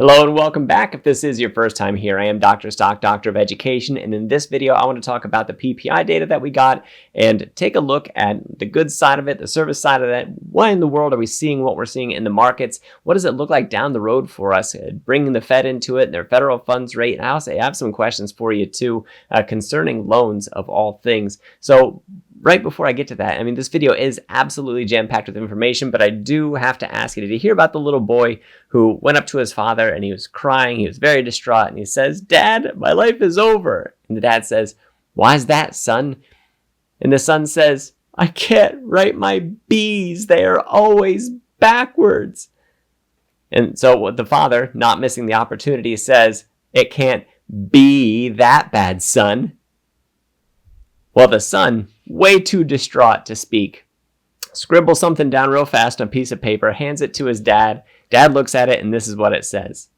Hello and welcome back. If this is your first time here, I am Dr. Stock, Doctor of Education, and in this video I want to talk about the PPI data that we got and take a look at the good side of it, the service side of it. Why in the world are we seeing what we're seeing in the markets? What does it look like down the road for us? Bringing the Fed into it, their federal funds rate, and I also have some questions for you too concerning loans of all things. So right before I get to that, this video is absolutely jam-packed with information, but I do have to ask you, did you hear about the little boy who went up to his father and he was crying, he was very distraught, and he says, "Dad, my life is over." And the dad says, "Why is that, son?" And the son says, "I can't write my B's, they are always backwards." And so the father, not missing the opportunity, says, "It can't be that bad, son." Well, the son, way too distraught to speak, scribbles something down real fast on a piece of paper, hands it to his dad. Dad looks at it, and this is what it says.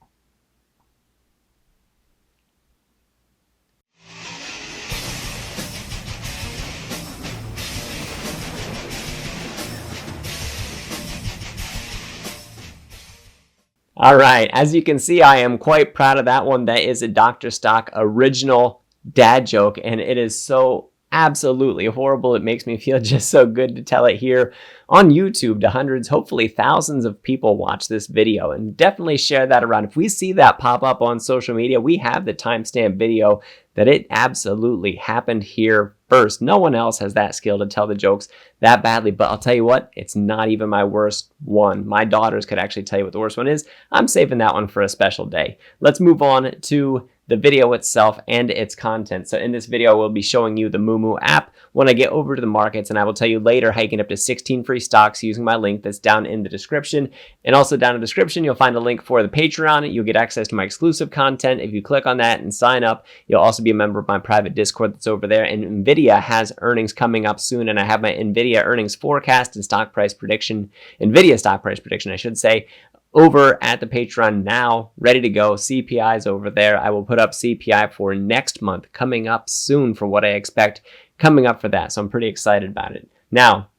All right, as you can see, I am quite proud of that one. That is a Dr. Stock original dad joke, and it is so absolutely horrible. It makes me feel just so good to tell it here on YouTube to hundreds, hopefully thousands of people watch this video, and definitely share that around. If we see that pop up on social media, we have the timestamp video that it absolutely happened here first. No one else has that skill to tell the jokes that badly, but I'll tell you what, it's not even my worst one. My daughters could actually tell you what the worst one is. I'm saving that one for a special day. Let's move on to the video itself and its content. So in this video, we'll be showing you the Moo app when I get over to the markets, and I will tell you later how you can get up to 16 free stocks using my link that's down in the description. And also down in the description, you'll find a link for the Patreon. You'll get access to my exclusive content. If you click on that and sign up, you'll also be a member of my private Discord that's over there. And NVIDIA has earnings coming up soon, and I have my NVIDIA earnings forecast and stock price prediction, NVIDIA stock price prediction, I should say, over at the Patreon now, ready to go. CPI's over there. I will put up CPI for next month, coming up soon for what I expect coming up for that. So I'm pretty excited about it. Now,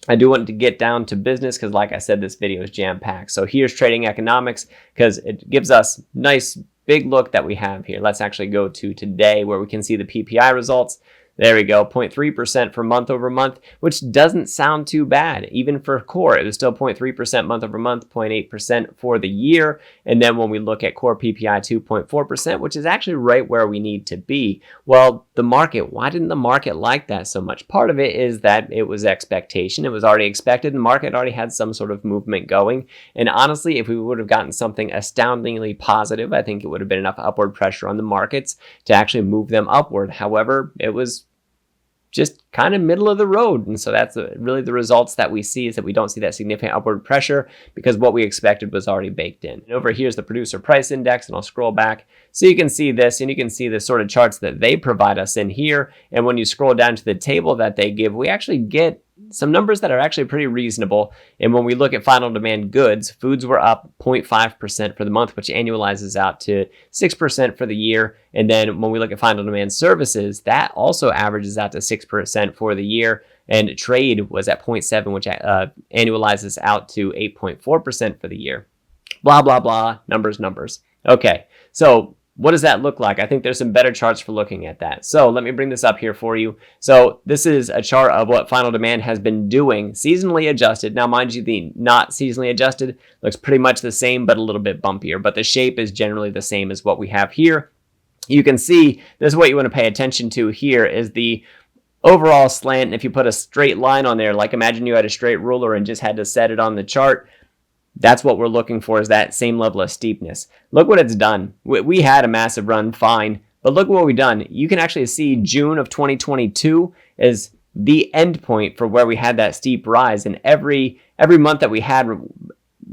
I do want to get down to business because, like I said, this video is jam-packed. So here's trading economics because it gives us nice big look that we have here. Let's actually go to today where we can see the PPI results. There we go, 0.3% for month over month, which doesn't sound too bad. Even for core, it was still 0.3% month over month, 0.8% for the year. And then when we look at core PPI, 2.4%, which is actually right where we need to be. Well, the market, why didn't the market like that so much? Part of it is that it was expectation. It was already expected. The market already had some sort of movement going. And honestly, if we would have gotten something astoundingly positive, I think it would have been enough upward pressure on the markets to actually move them upward. However, it was just kind of middle of the road. And so that's really the results that we see, is that we don't see that significant upward pressure because what we expected was already baked in. And over here is the producer price index, and I'll scroll back so you can see this, and you can see the sort of charts that they provide us in here. And when you scroll down to the table that they give, we actually get some numbers that are actually pretty reasonable. And when we look at final demand goods, foods were up 0.5% for the month, which annualizes out to 6% for the year. And then when we look at final demand services, that also averages out to 6% for the year. And trade was at 0.7, which annualizes out to 8.4% for the year. Blah, blah, blah, numbers. Okay, so what does that look like? I think there's some better charts for looking at that. So let me bring this up here for you. So this is a chart of what final demand has been doing, seasonally adjusted. Now, mind you, the not seasonally adjusted looks pretty much the same, but a little bit bumpier. But the shape is generally the same as what we have here. You can see this is what you want to pay attention to here is the overall slant. And if you put a straight line on there, like imagine you had a straight ruler and just had to set it on the chart, that's what we're looking for, is that same level of steepness. Look what it's done. We had a massive run, fine, but look what we've done. You can actually see June of 2022 is the end point for where we had that steep rise, and every month that we had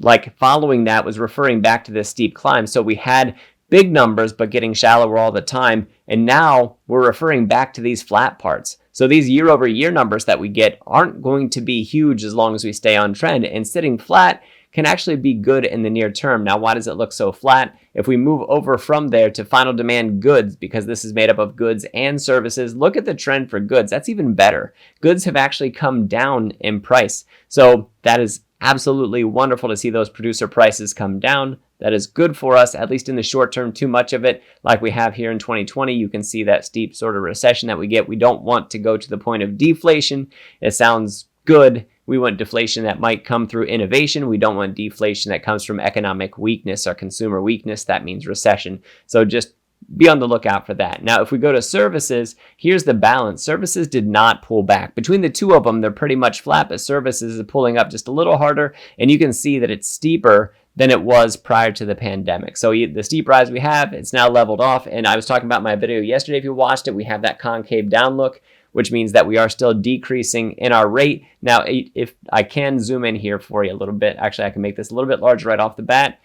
like following that was referring back to this steep climb. So we had big numbers but getting shallower all the time, and now we're referring back to these flat parts. So these year over year numbers that we get aren't going to be huge as long as we stay on trend, and sitting flat can actually be good in the near term. Now, why does it look so flat? If we move over from there to final demand goods, because this is made up of goods and services, look at the trend for goods. That's even better. Goods have actually come down in price. So that is absolutely wonderful to see those producer prices come down. That is good for us, at least in the short term. Too much of it, like we have here in 2020, you can see that steep sort of recession that we get. We don't want to go to the point of deflation. It sounds good. We want deflation that might come through innovation. We don't want deflation that comes from economic weakness or consumer weakness. That means recession. So just be on the lookout for that. Now, if we go to services, here's the balance. Services did not pull back. Between the two of them, they're pretty much flat, but services is pulling up just a little harder, and you can see that it's steeper than it was prior to the pandemic. So the steep rise we have, it's now leveled off, and I was talking about my video yesterday. If you watched it, we have that concave down look, which means that we are still decreasing in our rate. Now, if I can zoom in here for you a little bit, actually, I can make this a little bit larger right off the bat.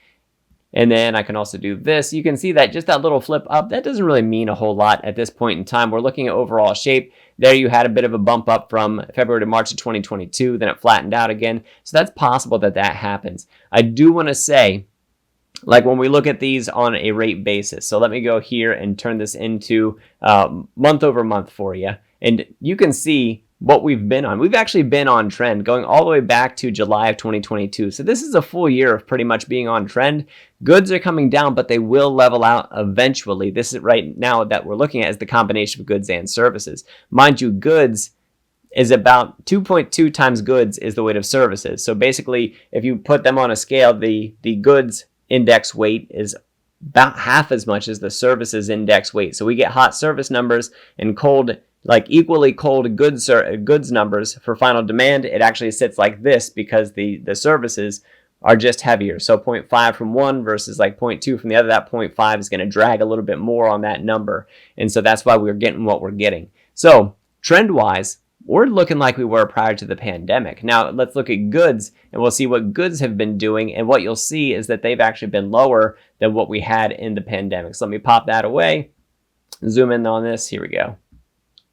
And then I can also do this. You can see that just that little flip up, that doesn't really mean a whole lot at this point in time. We're looking at overall shape. There you had a bit of a bump up from February to March of 2022, then it flattened out again. So that's possible that that happens. I do want to say, like when we look at these on a rate basis, so let me go here and turn this into month over month for you. And you can see what we've been on. We've actually been on trend going all the way back to July of 2022. So this is a full year of pretty much being on trend. Goods are coming down, but they will level out eventually. This is right now that we're looking at is the combination of goods and services. Mind you, goods is about 2.2 times goods is the weight of services. So basically, if you put them on a scale, the goods index weight is about half as much as the services index weight. So we get hot service numbers and cold, like equally cold goods numbers for final demand. It actually sits like this because the services are just heavier. So 0.5 from one versus like 0.2 from the other. That 0.5 is going to drag a little bit more on that number. And so that's why we're getting what we're getting. So trend wise, we're looking like we were prior to the pandemic. Now let's look at goods and we'll see what goods have been doing. And what you'll see is that they've actually been lower than what we had in the pandemic. So let me pop that away, zoom in on this. Here we go.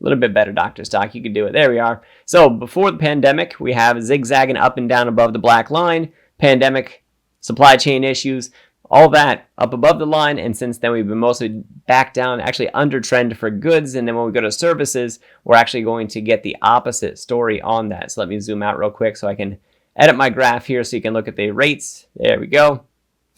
A little bit better, Dr. Stock. You can do it. There we are. So before the pandemic, we have zigzagging up and down above the black line. Pandemic, supply chain issues, all that up above the line. And since then, we've been mostly back down, actually under trend for goods. And then when we go to services, we're actually going to get the opposite story on that. So let me zoom out real quick so I can edit my graph here so you can look at the rates. There we go.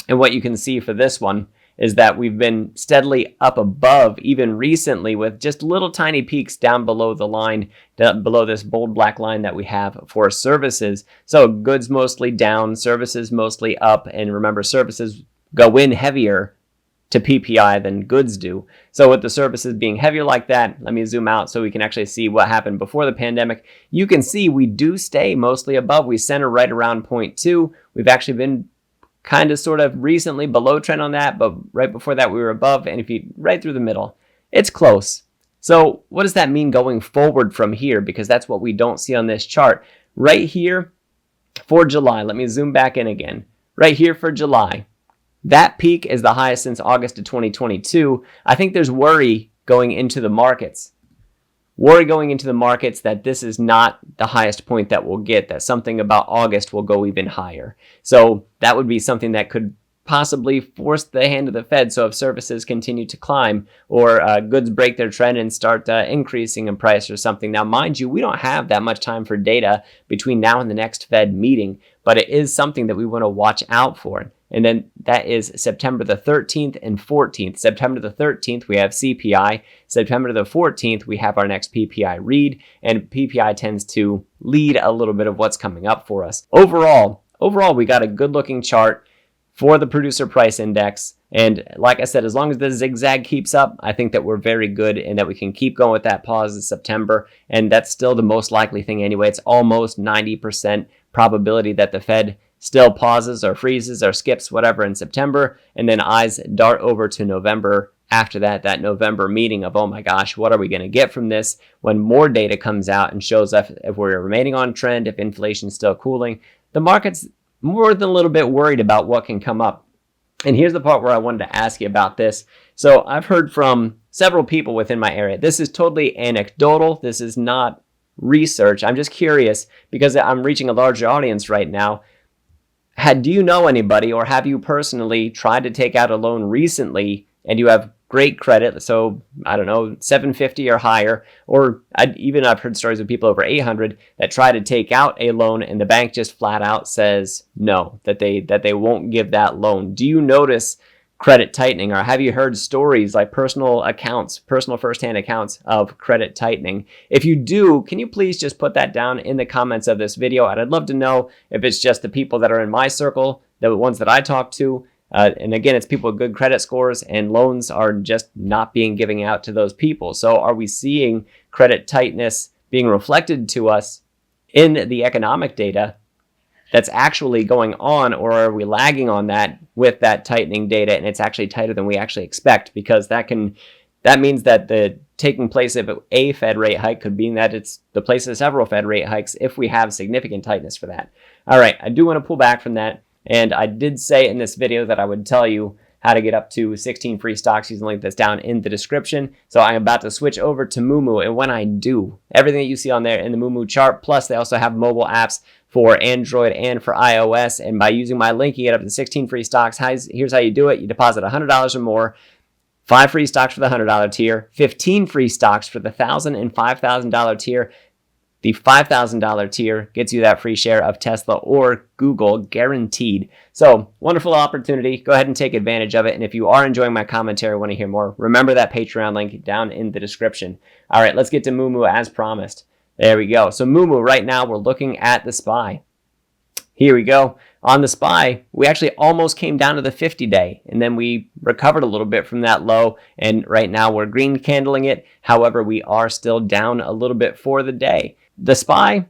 And what you can see for this one is that we've been steadily up above, even recently, with just little tiny peaks down below the line, below this bold black line that we have for services. So goods mostly down, services mostly up, and remember, services go in heavier to PPI than goods do. So with the services being heavier like that, let me zoom out so we can actually see what happened before the pandemic. You can see we do stay mostly above. We center right around 0.2. We've actually been kind of sort of recently below trend on that, but right before that we were above, and if you right through the middle, it's close. So what does that mean going forward from here? Because that's what we don't see on this chart. Right here for July, let me zoom back in again. Right here for July, that peak is the highest since August of 2022. I think there's worry going into the markets. Worry going into the markets that this is not the highest point that we'll get, that something about August will go even higher. So that would be something that could possibly force the hand of the Fed. So if services continue to climb or goods break their trend and start increasing in price or something. Now, mind you, we don't have that much time for data between now and the next Fed meeting, but it is something that we want to watch out for. And then that is September the 13th and 14th. September the 13th, we have CPI. September the 14th, we have our next PPI read. And PPI tends to lead a little bit of what's coming up for us. Overall, we got a good looking chart for the producer price index. And like I said, as long as the zigzag keeps up, I think that we're very good and that we can keep going with that pause in September. And that's still the most likely thing anyway. It's almost 90% probability that the Fed still pauses or freezes or skips whatever in September, and then eyes dart over to November after that November meeting of, oh my gosh, what are we going to get from this when more data comes out and shows us if we're remaining on trend, if inflation's still cooling. The market's more than a little bit worried about what can come up. And here's the part where I wanted to ask you about this. So I've heard from several people within my area. This is totally anecdotal. This is not research. I'm just curious because I'm reaching a larger audience right now. Do you know anybody, or have you personally tried to take out a loan recently and you have great credit? So I don't know, 750 or higher, or I've heard stories of people over 800 that try to take out a loan and the bank just flat out says no, that they won't give that loan. Do you notice credit tightening, or have you heard stories like personal firsthand accounts of credit tightening? If you do, can you please just put that down in the comments of this video? And I'd love to know if it's just the people that are in my circle, the ones that I talk to. And again, it's people with good credit scores, and loans are just not being given out to those people. So are we seeing credit tightness being reflected to us in the economic data that's actually going on, or are we lagging on that with that tightening data, and it's actually tighter than we actually expect? Because that means that the taking place of a Fed rate hike could mean that it's the place of several Fed rate hikes if we have significant tightness for that. All right, I do want to pull back from that, and I did say in this video that I would tell you how to get up to 16 free stocks using the link that's down in the description. So I'm about to switch over to Moomoo, and when I do, everything that you see on there in the Moomoo chart, plus they also have mobile apps for Android and for iOS, and by using my link, you get up to 16 free stocks. Here's how you do it. You deposit $100 or more, 5 free stocks for the $100 tier, 15 free stocks for the $1,000 and $5,000 tier. The $5,000 tier gets you that free share of Tesla or Google guaranteed. So wonderful opportunity. Go ahead and take advantage of it. And if you are enjoying my commentary, want to hear more, remember that Patreon link down in the description. All right, let's get to Moomoo as promised. There we go. So Moomoo, right now we're looking at the SPY. Here we go. On the SPY, we actually almost came down to the 50-day, and then we recovered a little bit from that low, and right now we're green candling it. However, we are still down a little bit for the day. The SPY,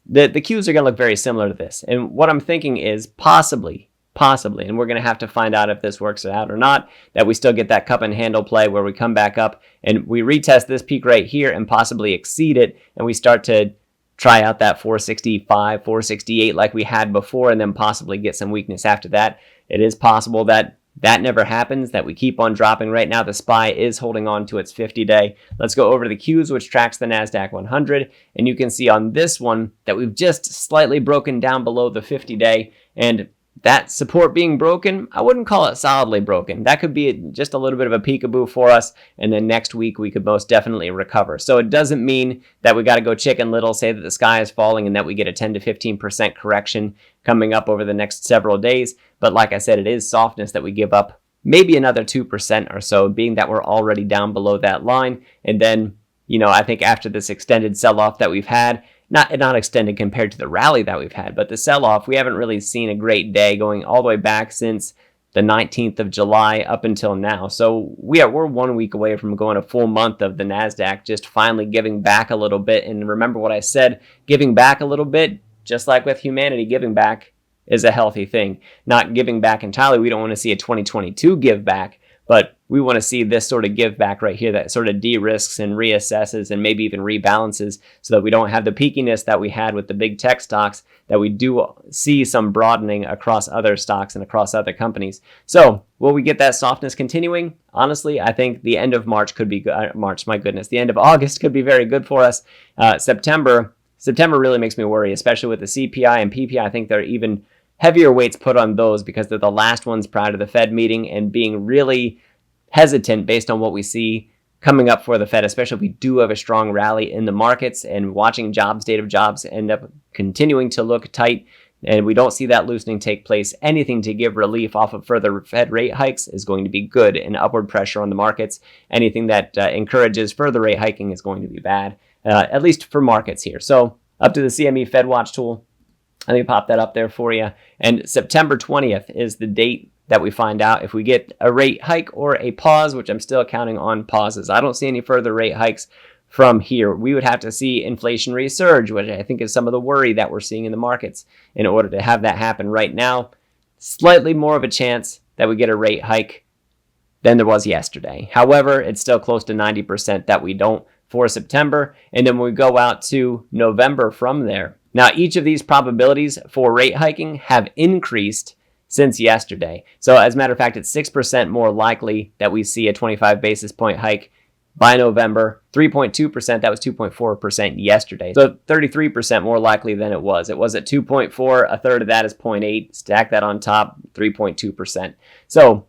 the Qs are going to look very similar to this, and what I'm thinking is possibly, and we're going to have to find out if this works out or not, that we still get that cup and handle play where we come back up and we retest this peak right here and possibly exceed it, and we start to try out that 465, 468 like we had before, and then possibly get some weakness after that. It is possible that that never happens, that we keep on dropping. Right now, the SPY is holding on to its 50-day. Let's go over to the Qs, which tracks the NASDAQ 100, and you can see on this one that we've just slightly broken down below the 50-day, and that support being broken, I wouldn't call it solidly broken. That could be just a little bit of a peekaboo for us, and then next week we could most definitely recover. So it doesn't mean that we got to go Chicken Little, say that the sky is falling, and that we get a 10 to 15% correction coming up over the next several days. But like I said, it is softness that we give up maybe another 2% or so, being that we're already down below that line. And then, I think after this extended sell-off that we've had, not extended compared to the rally that we've had, but the sell-off, we haven't really seen a great day going all the way back since the 19th of July up until now. So we're 1 week away from going a full month of the NASDAQ just finally giving back a little bit. And remember what I said, giving back a little bit, just like with humanity, giving back is a healthy thing. Not giving back entirely. We don't want to see a 2022 give back, but we want to see this sort of give back right here that sort of de-risks and reassesses and maybe even rebalances so that we don't have the peakiness that we had with the big tech stocks, that we do see some broadening across other stocks and across other companies. So will we get that softness continuing? Honestly, I think the end of March could be good. The end of August could be very good for us. September really makes me worry, especially with the CPI and PPI. I think there are even heavier weights put on those because they're the last ones prior to the Fed meeting, and being really hesitant based on what we see coming up for the Fed, especially if we do have a strong rally in the markets and watching date of jobs end up continuing to look tight, and we don't see that loosening take place. Anything to give relief off of further Fed rate hikes is going to be good and upward pressure on the markets. Anything that encourages further rate hiking is going to be bad, at least for markets here. So up to the CME Fed Watch tool. Let me pop that up there for you. And September 20th is the date that we find out if we get a rate hike or a pause, which I'm still counting on pauses. I don't see any further rate hikes from here. We would have to see inflation resurge, which I think is some of the worry that we're seeing in the markets, in order to have that happen. Right now, slightly more of a chance that we get a rate hike than there was yesterday. However, it's still close to 90% that we don't for September. And then we go out to November from there. Now, each of these probabilities for rate hiking have increased since yesterday. So as a matter of fact, it's 6% more likely that we see a 25 basis point hike by November, 3.2%. That was 2.4% yesterday. So 33% more likely than it was. It was at 2.4. A third of that is 0.8. Stack that on top, 3.2%. So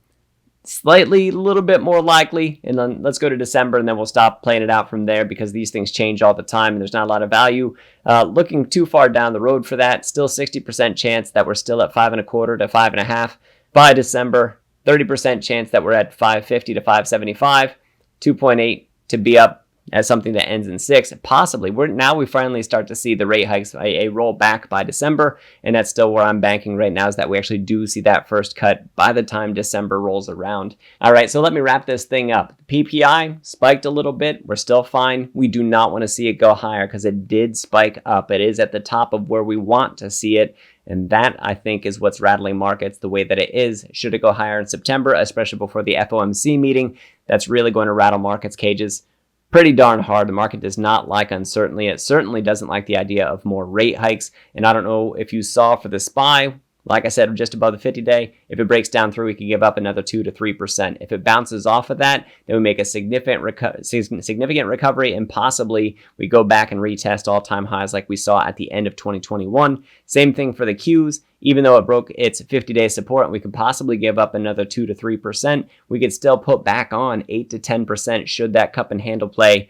slightly a little bit more likely. And then let's go to December, and then we'll stop playing it out from there because these things change all the time and there's not a lot of value. Looking too far down the road for that, still 60% chance that we're still at 5.25 to 5.5 by December. 30% chance that we're at 550 to 575. 2.8 to be up as something that ends in 6. Possibly. Now we finally start to see the rate hikes, a roll back by December, and that's still where I'm banking right now, is that we actually do see that first cut by the time December rolls around. All right, so let me wrap this thing up. PPI spiked a little bit. We're still fine. We do not want to see it go higher because it did spike up. It is at the top of where we want to see it. And that, I think, is what's rattling markets the way that it is. Should it go higher in September, especially before the FOMC meeting, that's really going to rattle markets' cages pretty darn hard. The market does not like uncertainty. It certainly doesn't like the idea of more rate hikes. And I don't know if you saw for the SPY, like I said, just above the 50-day, if it breaks down through, we could give up another 2 to 3%. If it bounces off of that, then we make a significant recovery, and possibly we go back and retest all-time highs like we saw at the end of 2021. Same thing for the Qs. Even though it broke its 50-day support, we could possibly give up another 2 to 3%. We could still put back on 8 to 10% should that cup and handle play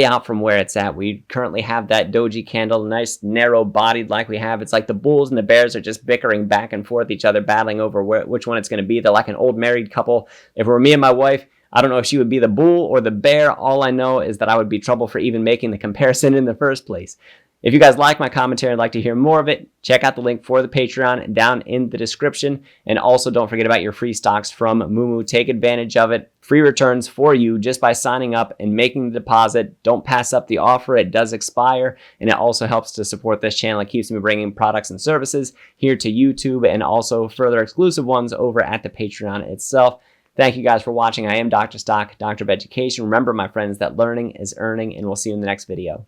out from where it's at. We currently have that doji candle, nice narrow bodied like we have. It's like the bulls and the bears are just bickering back and forth, each other battling over which one it's going to be. They're like an old married couple. If it were me and my wife, I don't know if she would be the bull or the bear. All I know is that I would be trouble for even making the comparison in the first place. If you guys like my commentary and like to hear more of it, check out the link for the Patreon down in the description. And also don't forget about your free stocks from Moomoo. Take advantage of it. Free returns for you just by signing up and making the deposit. Don't pass up the offer. It does expire. And it also helps to support this channel. It keeps me bringing products and services here to YouTube and also further exclusive ones over at the Patreon itself. Thank you guys for watching. I am Dr. Stock, Doctor of Education. Remember, my friends, that learning is earning, and we'll see you in the next video.